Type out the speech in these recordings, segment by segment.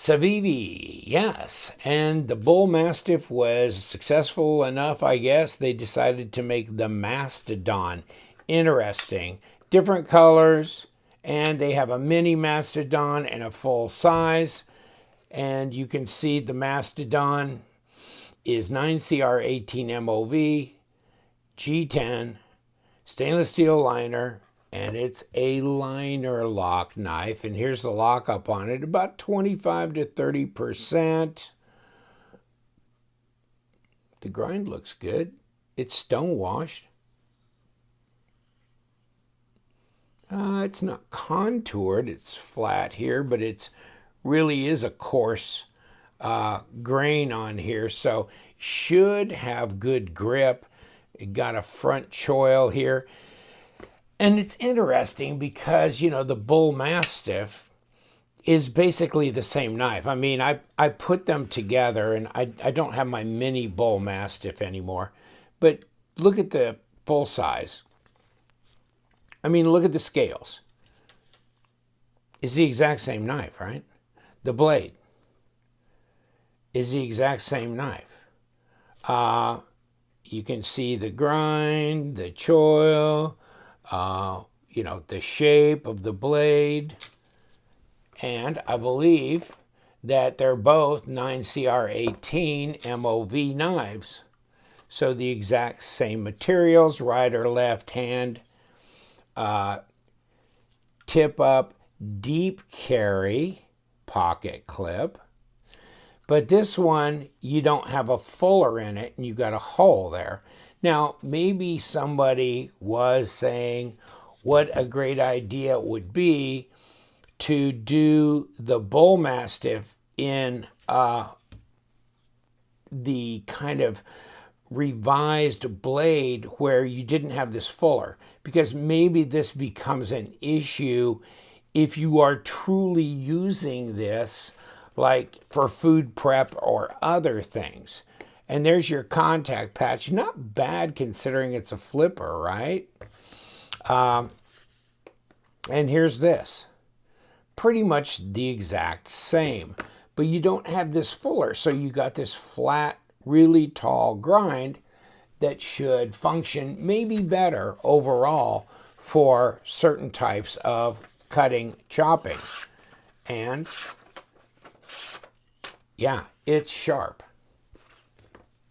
Civivi, yes. And the Bullmastiff was successful enough, I guess. They decided to make the Mastodon interesting. Different colors, and they have a mini Mastodon and a full size. And you can see the Mastodon is 9CR18 MOV, G10, stainless steel liner, and it's a liner lock knife. And here's the lockup on it, about 25 to 30%. The grind looks good. It's stone washed. It's not contoured, it's flat here, but it's really is a coarse grain on here, so should have good grip. It got a front choil here. And it's interesting because, you know, the Bullmastiff is basically the same knife. I mean, I put them together, and I don't have my mini Bullmastiff anymore. But look at the full size. I mean, look at the scales. It's the exact same knife, right? The blade is the exact same knife. You can see the grind, the choil, you know, the shape of the blade. And I believe that they're both 9CR18 MOV knives. So the exact same materials, right or left hand, tip up, deep carry, pocket clip. But this one, you don't have a fuller in it, and you've got a hole there. Now, maybe somebody was saying what a great idea it would be to do the Bullmastiff in the kind of revised blade where you didn't have this fuller, because maybe this becomes an issue if you are truly using this like for food prep or other things. And there's your contact patch. Not bad considering it's a flipper, right? And here's this. Pretty much the exact same. But you don't have this fuller, so you got this flat, really tall grind that should function maybe better overall for certain types of cutting, chopping. And yeah, it's sharp.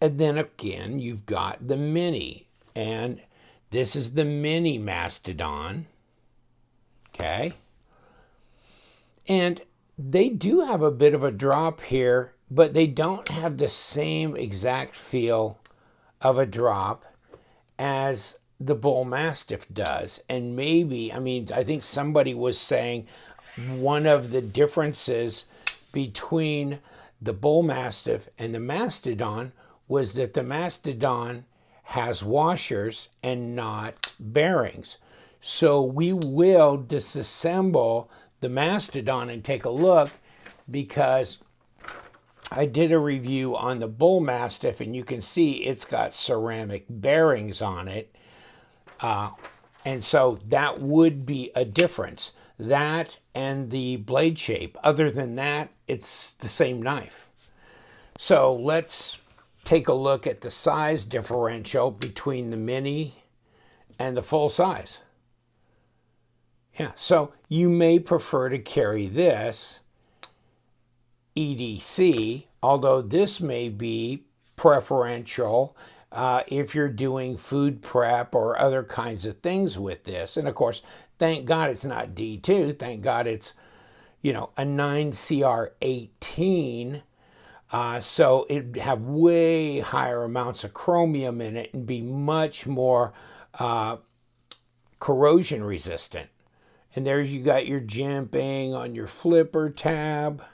And then again, you've got the mini, and this is the mini Mastodon. Okay. And they do have a bit of a drop here, but they don't have the same exact feel of a drop as the Bullmastiff does. And maybe, I mean, I think somebody was saying one of the differences between the Bullmastiff and the Mastodon was that the Mastodon has washers and not bearings. So we will disassemble the Mastodon and take a look, because I did a review on the Bullmastiff, and you can see it's got ceramic bearings on it. And so that would be a difference. That and the blade shape. Other than that, it's the same knife. So let's take a look at the size differential between the mini and the full size. Yeah, so you may prefer to carry this EDC, although this may be preferential if you're doing food prep or other kinds of things with this. And of course, thank God it's not D2. Thank God it's, you know, a 9CR18. So it'd have way higher amounts of chromium in it and be much more corrosion resistant. And there's, you got your jimping on your flipper tab.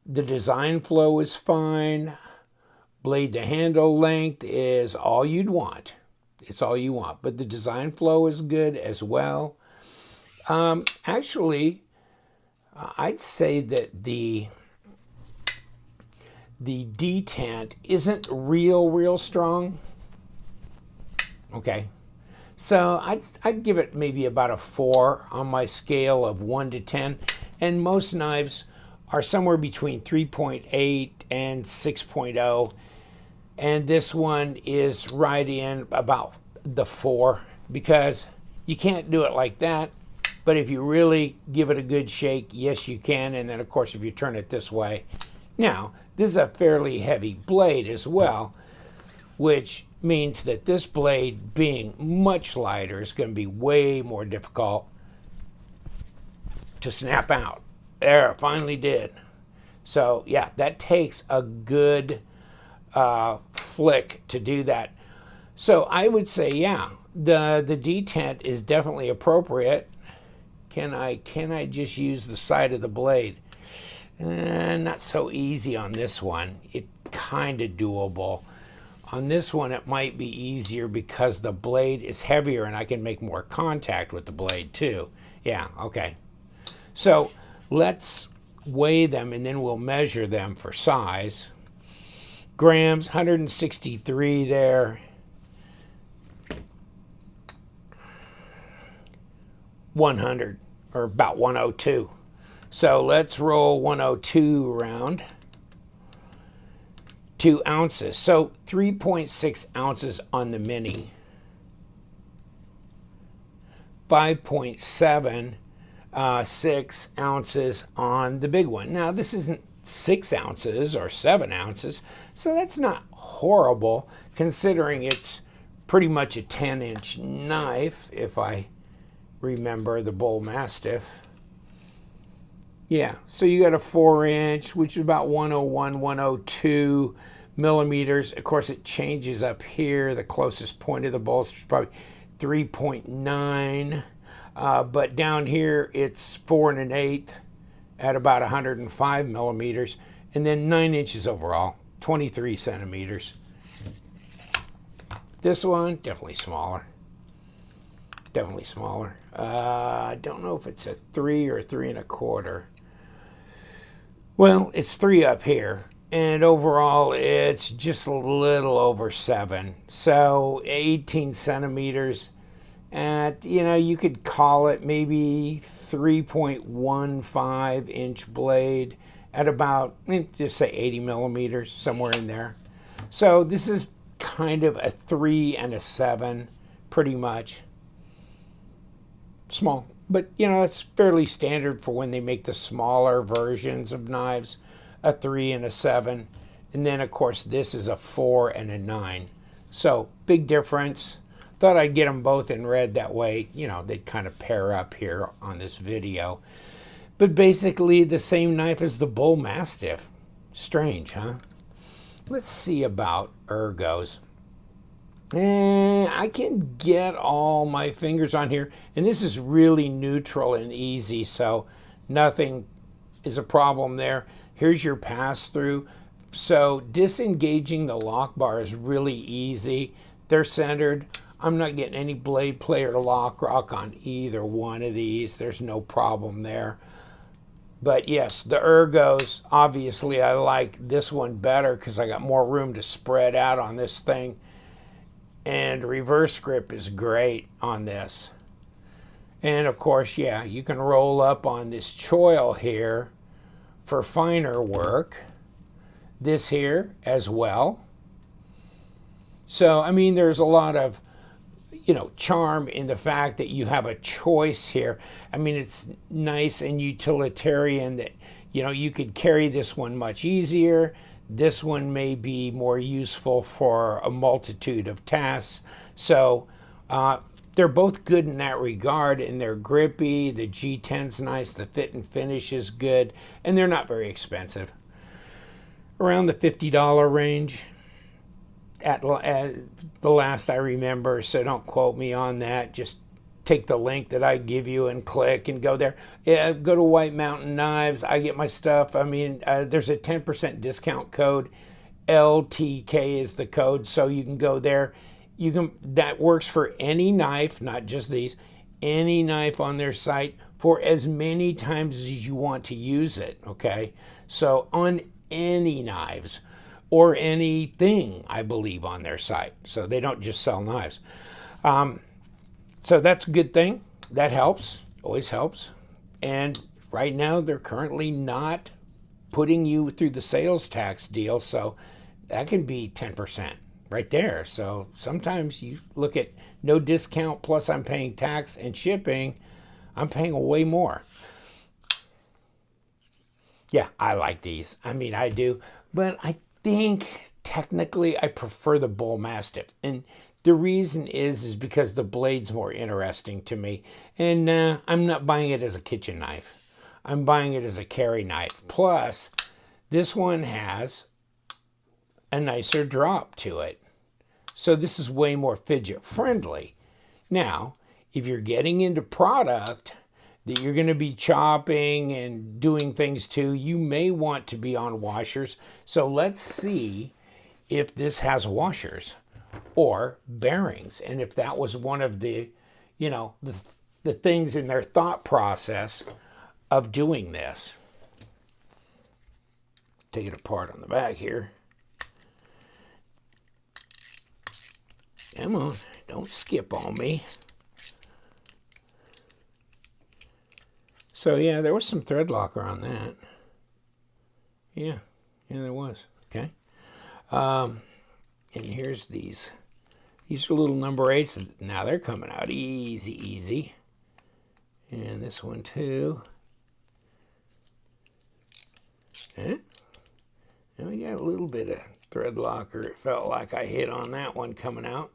The design flow is fine. Blade to handle length is all you'd want. It's all you want. But the design flow is good as well. Actually, I'd say that the detent isn't real strong. Okay. So I'd give it maybe about a 4 on my scale of 1 to 10. And most knives are somewhere between 3.8 and 6.0. And this one is right in about the 4, because you can't do it like that. But if you really give it a good shake, yes, you can. And then, of course, if you turn it this way. Now, this is a fairly heavy blade as well, which means that this blade, being much lighter, is going to be way more difficult to snap out. There, it finally did. So, yeah, that takes a good flick to do that. So I would say, yeah, the detent is definitely appropriate. Can I just use the side of the blade? Not so easy on this one. It kind of doable. On this one, it might be easier because the blade is heavier and I can make more contact with the blade too. Yeah, okay. So let's weigh them and then we'll measure them for size. Grams, 163 there. 100, or about 102. So let's roll 102 around. 2 ounces. So 3.6 ounces on the mini. 5.6 ounces on the big one. Now this isn't 6 ounces or 7 ounces, so that's not horrible considering it's pretty much a 10-inch knife, if I remember the Bullmastiff. Yeah, so you got a 4-inch, which is about 101, 102 millimeters. Of course, it changes up here. The closest point of the bolster is probably 3.9, but down here it's 4 1/8 at about 105 millimeters, and then 9 inches overall, 23 centimeters. This one, definitely smaller. Definitely smaller. I don't know if it's a 3 or 3 1/4. Well, it's 3 up here, and overall it's just a little over 7. So 18 centimeters at, you could call it maybe 3.15 inch blade at about, just say 80 millimeters, somewhere in there. So this is kind of a 3 and a 7, pretty much. Small, but it's fairly standard for when they make the smaller versions of knives, a 3 and a 7, and then of course this is a 4 and a 9. So big difference. Thought I'd get them both in red, that way they'd kind of pair up here on this video. But basically the same knife as the Bullmastiff. Strange, huh? Let's see about ergos. I can get all my fingers on here, and this is really neutral and easy, so nothing is a problem there. Here's your pass-through. So disengaging the lock bar is really easy. They're centered. I'm not getting any blade play or lock rock on either one of these. There's no problem there. But yes, the ergos, obviously I like this one better because I got more room to spread out on this thing. And reverse grip is great on this. And of course, yeah, you can roll up on this choil here for finer work. This here as well. So, I mean, there's a lot of, charm in the fact that you have a choice here. I mean, it's nice and utilitarian that, you could carry this one much easier. This one may be more useful for a multitude of tasks. So they're both good in that regard, and they're grippy. The G10's nice. The fit and finish is good, and they're not very expensive. Around the $50 range at the last I remember, so don't quote me on that. Just take the link that I give you and click and go there. Yeah, go to White Mountain Knives. I get my stuff. I mean, there's a 10% discount code. LTK is the code, so you can go there. That works for any knife, not just these. Any knife on their site for as many times as you want to use it. Okay, so on any knives or anything, I believe, on their site. So they don't just sell knives. So that's a good thing. That helps, always helps. And right now they're currently not putting you through the sales tax deal, so that can be 10% right there. So sometimes you look at no discount plus I'm paying tax and shipping, I'm paying way more. Yeah, I like these. I mean, I do, but I think technically I prefer the Bullmastiff, and the reason is because the blade's more interesting to me, and I'm not buying it as a kitchen knife. I'm buying it as a carry knife. Plus, this one has a nicer drop to it. So this is way more fidget friendly. Now, if you're getting into product that you're going to be chopping and doing things to, you may want to be on washers. So let's see if this has washers or bearings. And if that was one of the, the things in their thought process of doing this. Take it apart on the back here. Come on, don't skip on me. So yeah, there was some thread locker on that. Yeah, there was. Okay. And here's these. These are little number 8s. Now they're coming out easy. And this one too. And we got a little bit of thread locker. It felt like I hit on that one coming out.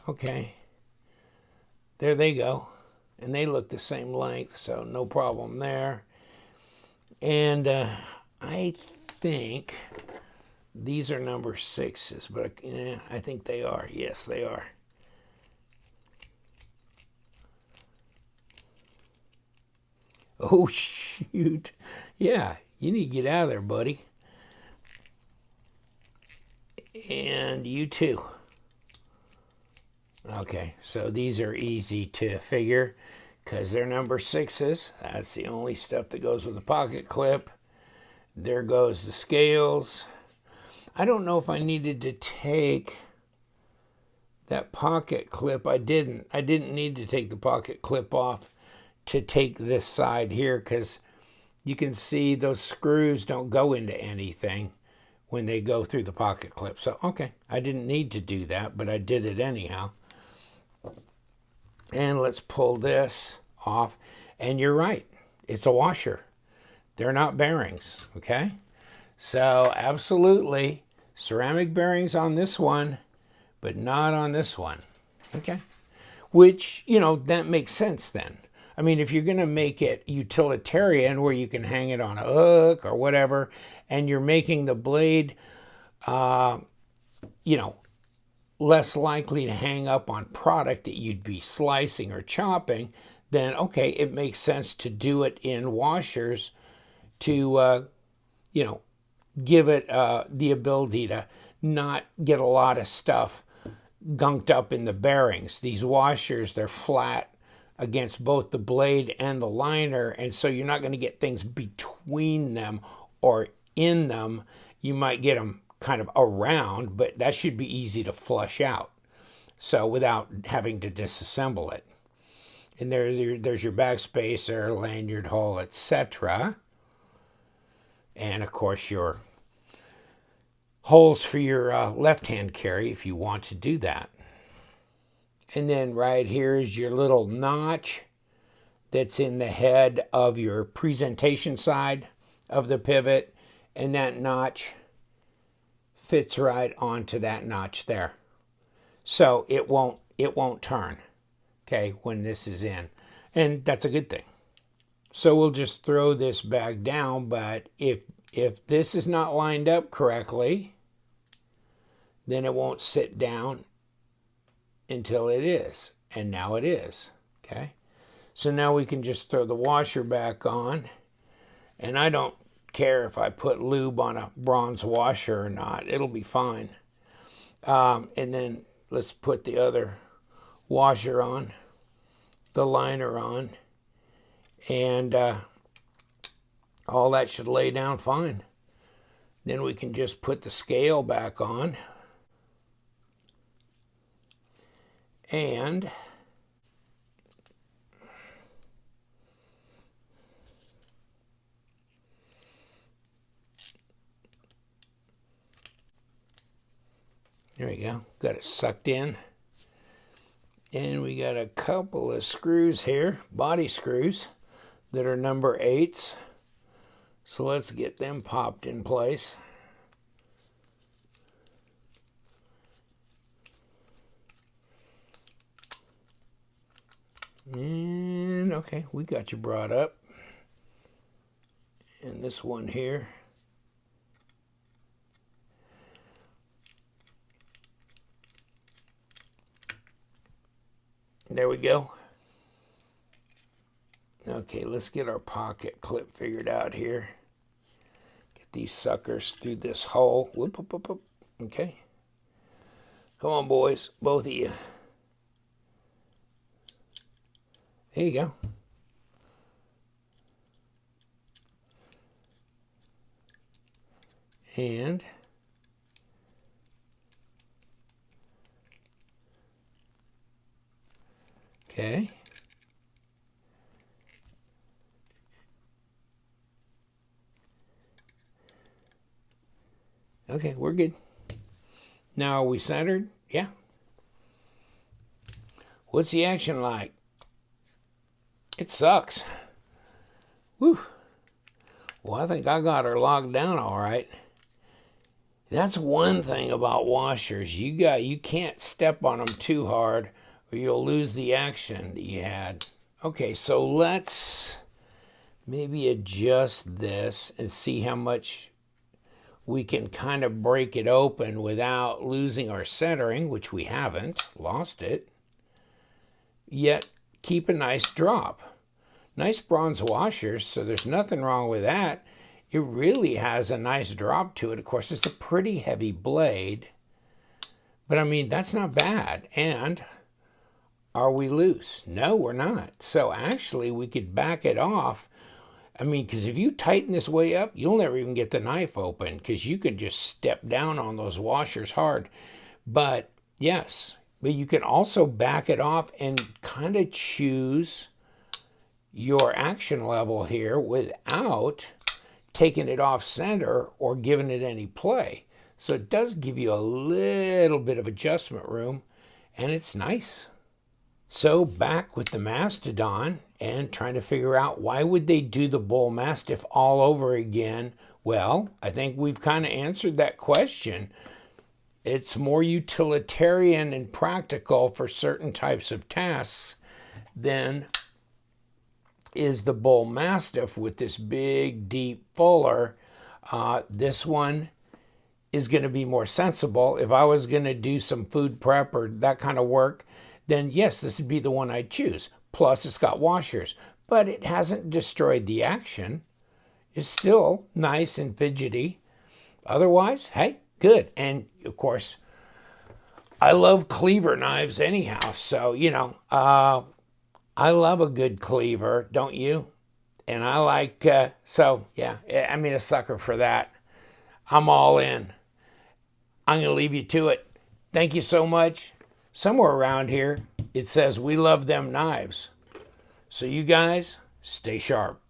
Okay. There they go. And they look the same length, so no problem there. And I think these are number 6s, but I think they are. Yes, they are. Oh, shoot. Yeah, you need to get out of there, buddy. And you too. Okay, so these are easy to figure because they're number 6s. That's the only stuff that goes with the pocket clip. There goes the scales. I don't know if I needed to take that pocket clip. I didn't need to take the pocket clip off to take this side here because you can see those screws don't go into anything when they go through the pocket clip. So, okay, I didn't need to do that, but I did it anyhow. And let's pull this off. And you're right, it's a washer. They're not bearings, okay? So absolutely, ceramic bearings on this one, but not on this one, okay? Which, that makes sense then. I mean, if you're going to make it utilitarian where you can hang it on a hook or whatever, and you're making the blade, less likely to hang up on product that you'd be slicing or chopping, then okay, it makes sense to do it in washers to, give it the ability to not get a lot of stuff gunked up in the bearings. These washers, they're flat against both the blade and the liner, and so you're not going to get things between them or in them. You might get them kind of around, but that should be easy to flush out, so without having to disassemble it. And there's your backspacer, lanyard hole, etc. And of course your holes for your left-hand carry if you want to do that. And then right here is your little notch that's in the head of your presentation side of the pivot, and that notch fits right onto that notch there. So it won't turn, okay, when this is in. And that's a good thing. So we'll just throw this back down, but if this is not lined up correctly, then it won't sit down until it is. And now it is, okay? So now we can just throw the washer back on, and I don't care if I put lube on a bronze washer or not. It'll be fine. And then let's put the other washer on, the liner on, and all that should lay down fine. Then we can just put the scale back on, and There we go. Got it sucked in. And we got a couple of screws here, body screws, that are number 8s. So let's get them popped in place. And okay, we got you brought up. And this one here. There we go. Okay, let's get our pocket clip figured out here. Get these suckers through this hole. Whoop, whoop, whoop, whoop. Okay. Come on, boys, both of you. There you go. And okay. Okay, we're good. Now, are we centered? Yeah. What's the action like? It sucks. Whew. Well, I think I got her locked down all right. That's one thing about washers. You can't step on them too hard or you'll lose the action that you had. Okay, so let's maybe adjust this and see how much we can kind of break it open without losing our centering, which we haven't lost it, yet keep a nice drop. Nice bronze washers, so there's nothing wrong with that. It really has a nice drop to it. Of course, it's a pretty heavy blade, but I mean, that's not bad. And are we loose? No, we're not. So actually, we could back it off. I mean, because if you tighten this way up, you'll never even get the knife open because you can just step down on those washers hard. But yes, but you can also back it off and kind of choose your action level here without taking it off center or giving it any play. So it does give you a little bit of adjustment room, and it's nice. So back with the Mastodon and trying to figure out why would they do the Bullmastiff all over again. Well, I think we've kind of answered that question. It's more utilitarian and practical for certain types of tasks than is the Bullmastiff with this big, deep fuller. This one is going to be more sensible. If I was going to do some food prep or that kind of work, then yes, this would be the one I'd choose. Plus, it's got washers, but it hasn't destroyed the action. It's still nice and fidgety. Otherwise, hey, good. And of course, I love cleaver knives anyhow. So, you know, I love a good cleaver, don't you? And I like, so yeah, I mean, a sucker for that. I'm all in. I'm going to leave you to it. Thank you so much. Somewhere around here, it says, we love them knives. So you guys, stay sharp.